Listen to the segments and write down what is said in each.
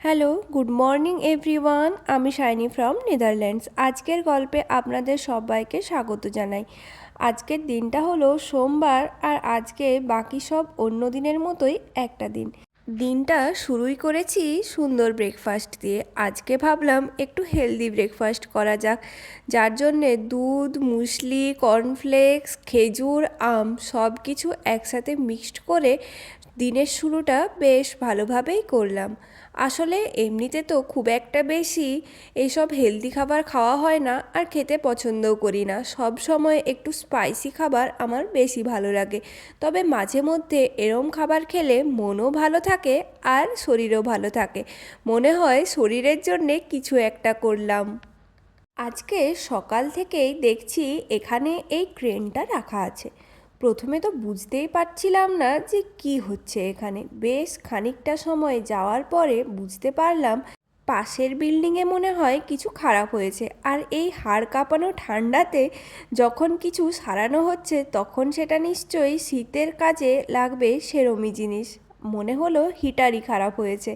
Hello, good morning everyone. আমি shiny from Netherlands. আজকের গল্পে আপনাদের সবাইকে স্বাগত জানাই। আজকের দিনটা হলো সোমবার, আর আজকে বাকি সব অন্য দিনের মতোই একটা দিন। দিনটা শুরুই করেছি সুন্দর ব্রেকফাস্ট দিয়ে। আজকে ভাবলাম একটু হেলদি ব্রেকফাস্ট করা যাক, যার জন্যে দুধ, মুসলি, কর্নফ্লেক্স, খেজুর, আম সব কিছু একসাথে মিক্সড করে দিনের শুরুটা বেশ ভালোভাবেই করলাম। আসলে এমনিতে তো খুব একটা বেশি এইসব হেলদি খাবার খাওয়া হয় না, আর খেতে পছন্দও করি না। সব সময় একটু স্পাইসি খাবার আমার বেশি ভালো লাগে। তবে মাঝে মধ্যে এরম খাবার খেলে মনও ভালো থাকে আর শরীরও ভালো থাকে। মনে হয় শরীরের জন্যে কিছু একটা করলাম। আজকে সকাল থেকেই দেখছি এখানে এই ক্রেনটা রাখা আছে। প্রথমে তো বুঝতেই পারছিলাম না যে কি হচ্ছে এখানে। বেশ খানিকটা সময় যাওয়ার পরে বুঝতে পারলাম পাশের বিল্ডিংয়ে মনে হয় কিছু খারাপ হয়েছে। আর এই হাড় কাঁপানো ঠান্ডাতে যখন কিছু সারানো হচ্ছে, তখন সেটা নিশ্চয়ই শীতের কাজে লাগবে সেরমই জিনিস। মনে হলো হিটারই খারাপ হয়েছে।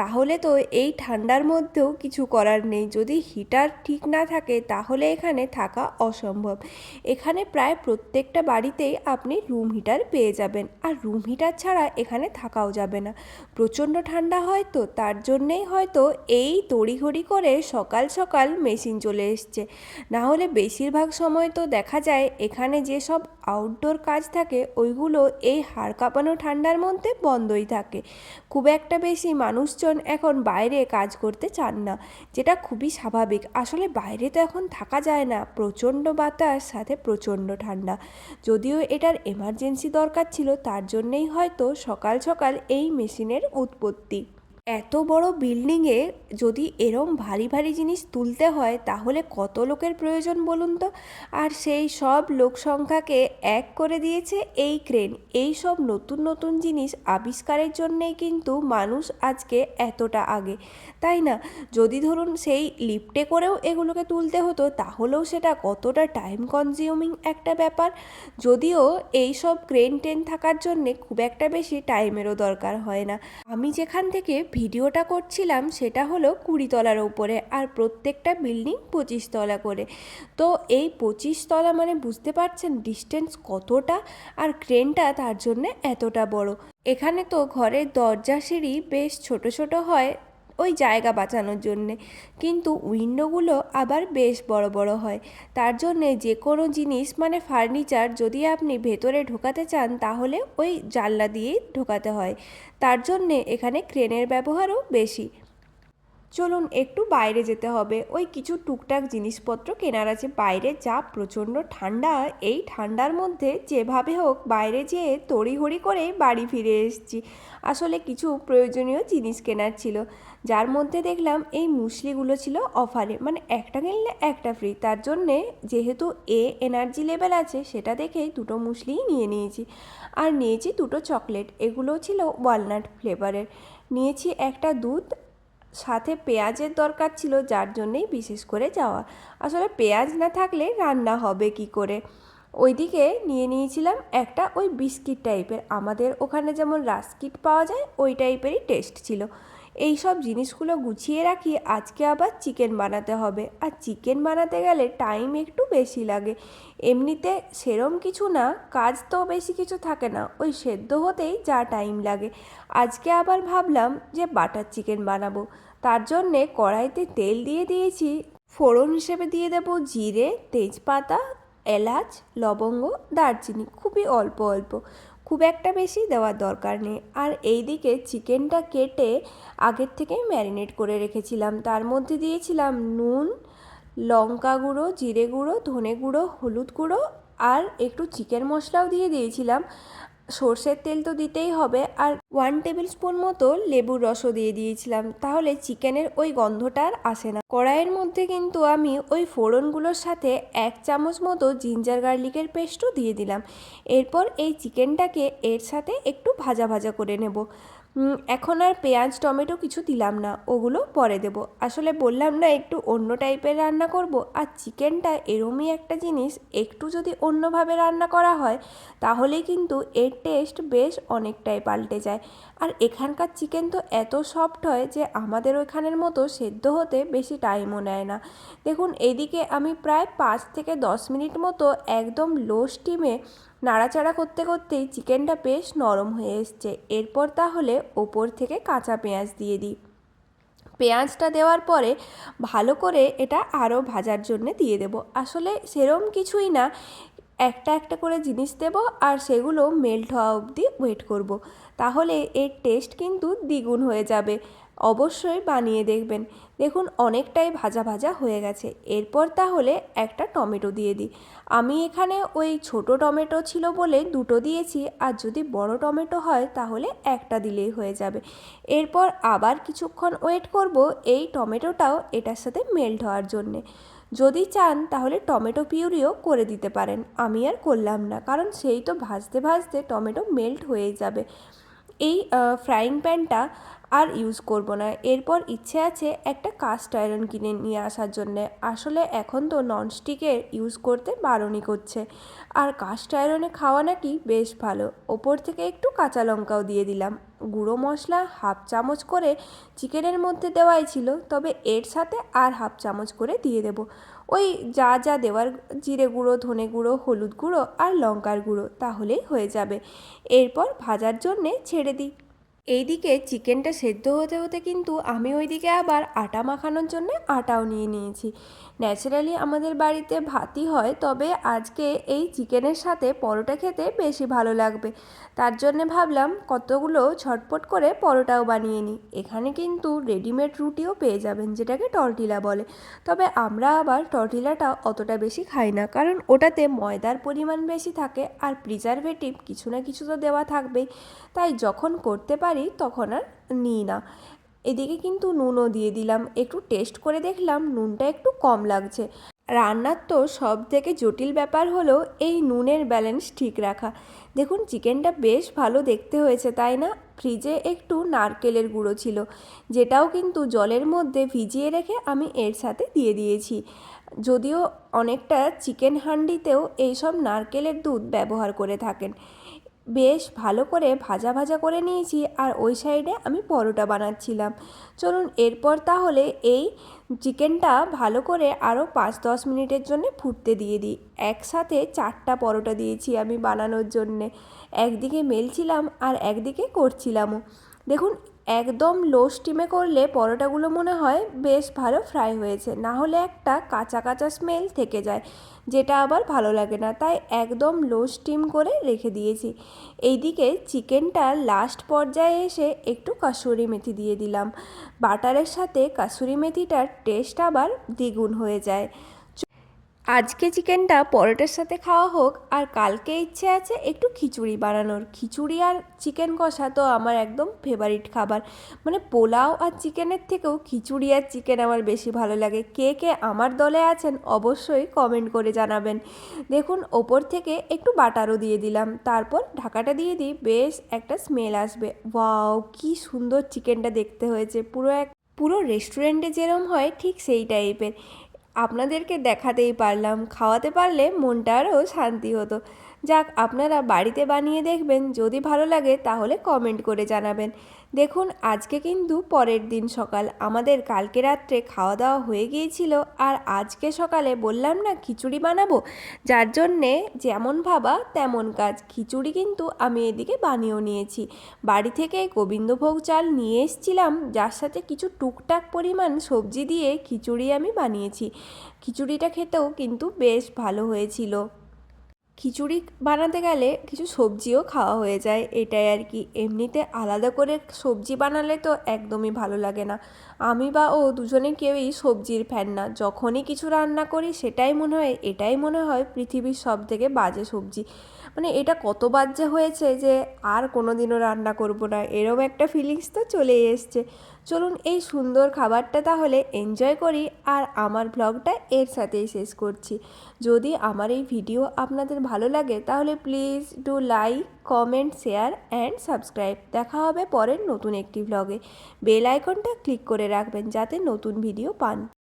তাহলে তো এই ঠান্ডার মধ্যেও কিছু করার নেই। যদি হিটার ঠিক না থাকে তাহলে এখানে থাকা অসম্ভব। এখানে প্রায় প্রত্যেকটা বাড়িতেই আপনি রুম হিটার পেয়ে যাবেন, আর রুম হিটার ছাড়া এখানে থাকাও যাবে না। প্রচণ্ড ঠান্ডা হয় তো, তার জন্যেই হয়তো এই তড়িঘড়ি করে সকাল সকাল মেশিন চলে এসছে। না হলে বেশিরভাগ সময় তো দেখা যায় এখানে যেসব আউটডোর কাজ থাকে ওইগুলো এই হাড় কাঁপানো ঠান্ডার মধ্যে বন্ধই থাকে। খুব একটা বেশি মানুষজন এখন বাইরে কাজ করতে চান না, যেটা খুবই স্বাভাবিক। আসলে বাইরে তো এখন থাকা যায় না, প্রচণ্ড বাতাস, সাথে প্রচণ্ড ঠান্ডা। যদিও এটার এমার্জেন্সি দরকার ছিল, তার জন্যেই হয়তো সকাল সকাল এই মেশিনের উৎপত্তি। এত বড় বিল্ডিংয়ে যদি এরম ভারী ভারী জিনিস তুলতে হয় তাহলে কত লোকের প্রয়োজন বলুন তো। আর সেই সব লোক সংখ্যাকে এক করে দিয়েছে এই ক্রেন। এই সব নতুন নতুন জিনিস আবিষ্কারের জন্যেই কিন্তু মানুষ আজকে এতটা আগে, তাই না? যদি ধরুন সেই লিফটে করেও এগুলোকে তুলতে হতো তাহলেও সেটা কতটা টাইম কনজিউমিং একটা ব্যাপার। যদিও এই সব ক্রেন টেন থাকার জন্যে খুব একটা বেশি টাইমেরও দরকার হয় না। আমি যেখান থেকে ভিডিওটা করছিলাম সেটা হলো 20 তলার উপরে, আর প্রত্যেকটা বিল্ডিং 25 তলা করে। তো এই 25 তলা মানে বুঝতে পারছেন ডিস্টেন্স কতটা, আর ক্রেনটা তার জন্য এতটা বড়। এখানে তো ঘরের দরজা সিঁড়ি বেশ ছোট ছোট হয় ওই জায়গা বাঁচানোর জন্যে, কিন্তু উইন্ডোগুলো আবার বেশ বড় বড় হয়। তার জন্যে যে কোনো জিনিস মানে ফার্নিচার যদি আপনি ভেতরে ঢোকাতে চান তাহলে ওই জানলা দিয়েই ঢোকাতে হয়। তার জন্যে এখানে ক্রেনের ব্যবহারও বেশি। চলুন একটু বাইরে যেতে হবে, ওই কিছু টুকটাক জিনিসপত্র কেনার আছে। বাইরে যা প্রচণ্ড ঠান্ডা, এই ঠান্ডার মধ্যে যেভাবে হোক বাইরে যেয়ে তড়িঘড়ি করে বাড়ি ফিরে এসেছি। আসলে কিছু প্রয়োজনীয় জিনিস কেনার ছিল, যার মধ্যে দেখলাম এই মুসলিগুলো ছিল অফারে, মানে একটা কিনলে একটা ফ্রি। তার জন্যে যেহেতু এনার্জি লেভেল আছে সেটা দেখেই দুটো মুসলিই নিয়ে নিয়েছি। আর নিয়েছি দুটো চকলেট, এগুলো ছিল ওয়ালনাট ফ্লেভারের। নিয়েছি একটা দুধ, সাথে পেঁয়াজের দরকার ছিল, যার জন্যেই বিশেষ করে যাওয়া। আসলে পেঁয়াজ না থাকলে রান্না হবে কি করে। ওইদিকে নিয়ে নিয়েছিলাম একটা ওই বিস্কিট টাইপের, আমাদের ওখানে যেমন রাস্কিট পাওয়া যায় ওই টাইপেরই টেস্ট ছিল। এই সব জিনিসগুলো গুছিয়ে রাখি, আজকে আবার চিকেন বানাতে হবে। আর চিকেন বানাতে গেলে টাইম একটু বেশি লাগে। এমনিতে সেরম কিছু না, কাজ তো বেশি কিছু থাকে না, ওই সেদ্ধ হতেই যা টাইম লাগে। আজকে আবার ভাবলাম যে বাটার চিকেন বানাবো। তার জন্যে কড়াইতে তেল দিয়ে দিয়েছি। ফোড়ন হিসেবে দিয়ে দেবো জিরে, তেজপাতা, এলাচ, লবঙ্গ, দারচিনি, খুবই অল্প অল্প, খুব একটা বেশি দেওয়ার দরকার নেই। আর এই দিকে চিকেনটা কেটে আগের থেকেই ম্যারিনেট করে রেখেছিলাম। তার মধ্যে দিয়েছিলাম নুন, লঙ্কা গুঁড়ো, জিরে গুঁড়ো, ধনে গুঁড়ো, হলুদ গুঁড়ো, আর একটু চিকেন মশলাও দিয়ে দিয়েছিলাম। সর্ষের তেল তো দিতেই হবে, আর 1 টেবিল স্পুন মতো লেবুর রসও দিয়ে দিয়েছিলাম, তাহলে চিকেনের ওই গন্ধটা আর আসে না। কড়াইয়ের মধ্যে কিন্তু আমি ওই ফোড়নগুলোর সাথে 1 চামচ মতো জিঞ্জার গার্লিকের পেস্টও দিয়ে দিলাম। এরপর এই চিকেনটাকে এর সাথে একটু ভাজা ভাজা করে নেব। এখন আর পেঁয়াজ টমেটো কিছু দিলাম না, ওগুলো পরে দেব। আসলে বললাম না একটু অন্য টাইপের রান্না করব, আর চিকেনটা এরমই একটা জিনিস, একটু যদি অন্যভাবে রান্না করা হয় তাহলেই কিন্তু এর টেস্ট বেশ অনেকটাই পাল্টে যায়। আর এখানকার চিকেন তো এত সফট হয় যে আমাদের ওইখানের মতো সেদ্ধ হতে বেশি টাইমও নেয় না। দেখুন এদিকে আমি প্রায় 5 থেকে 10 মিনিট মতো একদম লো স্টিমে নাড়াচাড়া করতে করতেই চিকেনটা বেশ নরম হয়ে এসছে। এরপর তাহলে ওপর থেকে কাঁচা পেঁয়াজ দিয়ে দিই। পেঁয়াজটা দেওয়ার পরে ভালো করে এটা আরও ভাজার জন্য দিয়ে দেব। আসলে সেরম কিছুই না, একটা একটা করে জিনিস দেব আর সেগুলো মেল্ট হওয়া অবধি ওয়েট করব। তাহলে এর টেস্ট কিন্তু দ্বিগুণ হয়ে যাবে। অবশ্যই বানিয়ে দেখবেন। দেখুন অনেকটাই ভাজা ভাজা হয়ে গেছে। এরপর তাহলে একটা টমেটো দিয়ে দিই। আমি এখানে ওই ছোট টমেটো ছিল বলে দুটো দিয়েছি, আর যদি বড় টমেটো হয় তাহলে একটা দিলেই হয়ে যাবে। এরপর আবার কিছুক্ষণ ওয়েট করব এই টমেটোটাও এটার সাথে মেল্ট হওয়ার জন্যে। যদি চান তাহলে টমেটো পিউরিও করে দিতে পারেন, আমি আর করলাম না, কারণ সেই তো ভাজতে ভাজতে টমেটো মেল্ট হয়ে যাবে। এই ফ্রাইং প্যানটা আর ইউজ করব না। এরপর ইচ্ছে আছে একটা কাস্ট আয়রন কিনে নিয়ে আসার জন্যে। আসলে এখন তো ননস্টিকের ইউজ করতে বারণই করছে, আর কাস্ট আয়রনে খাওয়া নাকি বেশ ভালো। ওপর থেকে একটু কাঁচা লঙ্কাও দিয়ে দিলাম। গুঁড়ো মশলা 1/2 চামচ করে চিকেনের মধ্যে দেওয়াই ছিল, তবে এর সাথে আর 1/2 চামচ করে দিয়ে দেব। ওই যা যা দেওয়ার, জিরে গুঁড়ো, ধনে গুঁড়ো, হলুদ গুঁড়ো আর লঙ্কার গুঁড়ো, তাহলেই হয়ে যাবে। এরপর ভাজার জন্যে ছেড়ে দিই। এইদিকে চিকেনটা সেদ্ধ হতে হতে কিন্তু আমি ওইদিকে আবার আটা মাখানোর জন্য আটাও নিয়ে নিয়েছি। ন্যাচারালি আমাদের বাড়িতে ভাতই হয়, তবে আজকে এই চিকেনের সাথে পরোটা খেতে বেশি ভালো লাগবে। তার জন্যে ভাবলাম কতগুলো ঝটপট করে পরোটাও বানিয়ে নিই। এখানে কিন্তু রেডিমেড রুটিও পেয়ে যাবেন, যেটাকে টর্টিলা বলে। তবে আমরা আবার টর্টিলাটা অতটা বেশি খাই না, কারণ ওটাতে ময়দার পরিমাণ বেশি থাকে আর প্রিজারভেটিভ কিছু না কিছু তো দেওয়া থাকবেই। তাই যখন করতে পারি তখন আর নিই না। এদিকে কিন্তু নুনও দিয়ে দিলাম। একটু টেস্ট করে দেখলাম নুনটা একটু কম লাগছে। রান্নার তো সব থেকে জটিল ব্যাপার হলো এই নুনের ব্যালেন্স ঠিক রাখা। দেখুন চিকেনটা বেশ ভালো দেখতে হয়েছে, তাই না? ফ্রিজে একটু নারকেলের গুঁড়ো ছিল, যেটাও কিন্তু জলের মধ্যে ভিজিয়ে রেখে আমি এর সাথে দিয়ে দিয়েছি। যদিও অনেকটা চিকেন হান্ডিতেও এইসব নারকেলের দুধ ব্যবহার করে থাকেন। বেশ ভালো করে ভাজা ভাজা করে নিয়েছি, আর ওই সাইডে আমি পরোটা বানাচ্ছিলাম। চলুন এরপর তাহলে এই চিকেনটা ভালো করে আরও 5-10 মিনিটের জন্য ফুটতে দিয়ে দিই। একসাথে 4টা পরোটা দিয়েছি আমি বানানোর জন্যে। একদিকে মেলছিলাম আর একদিকে করছিলামও। দেখুন একদম লো স্টিমে করলে পরোটাগুলো মনে হয় বেশ ভালো ফ্রাই হয়েছে, না হলে একটা কাঁচা কাঁচা স্মেল থেকে যায়, যেটা আবার ভালো লাগে না। তাই একদম লো স্টিম করে রেখে দিয়েছি। এইদিকে চিকেনটা লাস্ট পর্যায়ে এসে একটু কাসুরি মেথি দিয়ে দিলাম। বাটারের সাথে কাসুরি মেথিটার টেস্ট আবার দ্বিগুণ হয়ে যায়। আজকে চিকেনটা পরোটার সাথে খাওয়া হোক, আর কালকে ইচ্ছে আছে একটু খিচুড়ি বানানোর। খিচুড়ি আর চিকেন কষা তো আমার একদম ফেভারিট খাবার। মানে পোলাও আর চিকেনের থেকেও খিচুড়ি আর চিকেন আমার বেশি ভালো লাগে। কে কে আমার দলে আছেন অবশ্যই কমেন্ট করে জানাবেন। দেখুন ওপর থেকে একটু বাটারও দিয়ে দিলাম, তারপর ঢাকাটা দিয়ে দিই। বেশ একটা স্মেল আসবে। ওয়াও কি সুন্দর চিকেনটা দেখতে হয়েছে, পুরো রেস্টুরেন্টে যেরম হয় ঠিক সেই টাইপের। আপনাদেরকে দেখাতেই পারলাম, খাওয়াতে পারলে মনটা আরও শান্তি হতো। যাক, আপনারা বাড়িতে বানিয়ে দেখবেন, যদি ভালো লাগে তাহলে কমেন্ট করে জানাবেন। দেখুন আজকে কিন্তু পরের দিন সকাল, আমাদের কালকে রাত্রে খাওয়া দাওয়া হয়ে গিয়েছিল, আর আজকে সকালে বললাম না খিচুড়ি বানাবো, যার জন্যে যেমন ভাবা তেমন কাজ। খিচুড়ি কিন্তু আমি এদিকে বানিয়েও নিয়েছি। বাড়ি থেকে গোবিন্দভোগ চাল নিয়ে এসেছিলাম, যার সাথে কিছু টুকটাক পরিমাণ সবজি দিয়ে খিচুড়ি আমি বানিয়েছি। খিচুড়িটা খেতেও কিন্তু বেশ ভালো হয়েছিল। খিচুড়ি বানাতে গেলে কিছু সবজিও খাওয়া হয়ে যায়, এটাই আর কি। এমনিতে আলাদা করে সবজি বানালে তো একদমই ভালো লাগে না। আমি বা ও দুজনে কেউই সবজির ফ্যান না। যখনই কিছু রান্না করি এটাই মনে হয় পৃথিবীর সব থেকে বাজে সবজি। মানে এটা কত বাজে হয়েছে যে আর কোনো দিনও রান্না করব না, এরম একটা ফিলিংস তো চলেই এসছে। চলুন এই সুন্দর খাবারটা তাহলে এনজয় করি, আর আমার ব্লগটা এর সাথেই শেষ করছি। যদি আমার এই ভিডিও আপনাদের ভালো লাগে তাহলে please do like, comment, share and subscribe. দেখা হবে পরের নতুন একটি ব্লগে। বেল আইকনটা ক্লিক করে রাখবেন যাতে নতুন ভিডিও পান।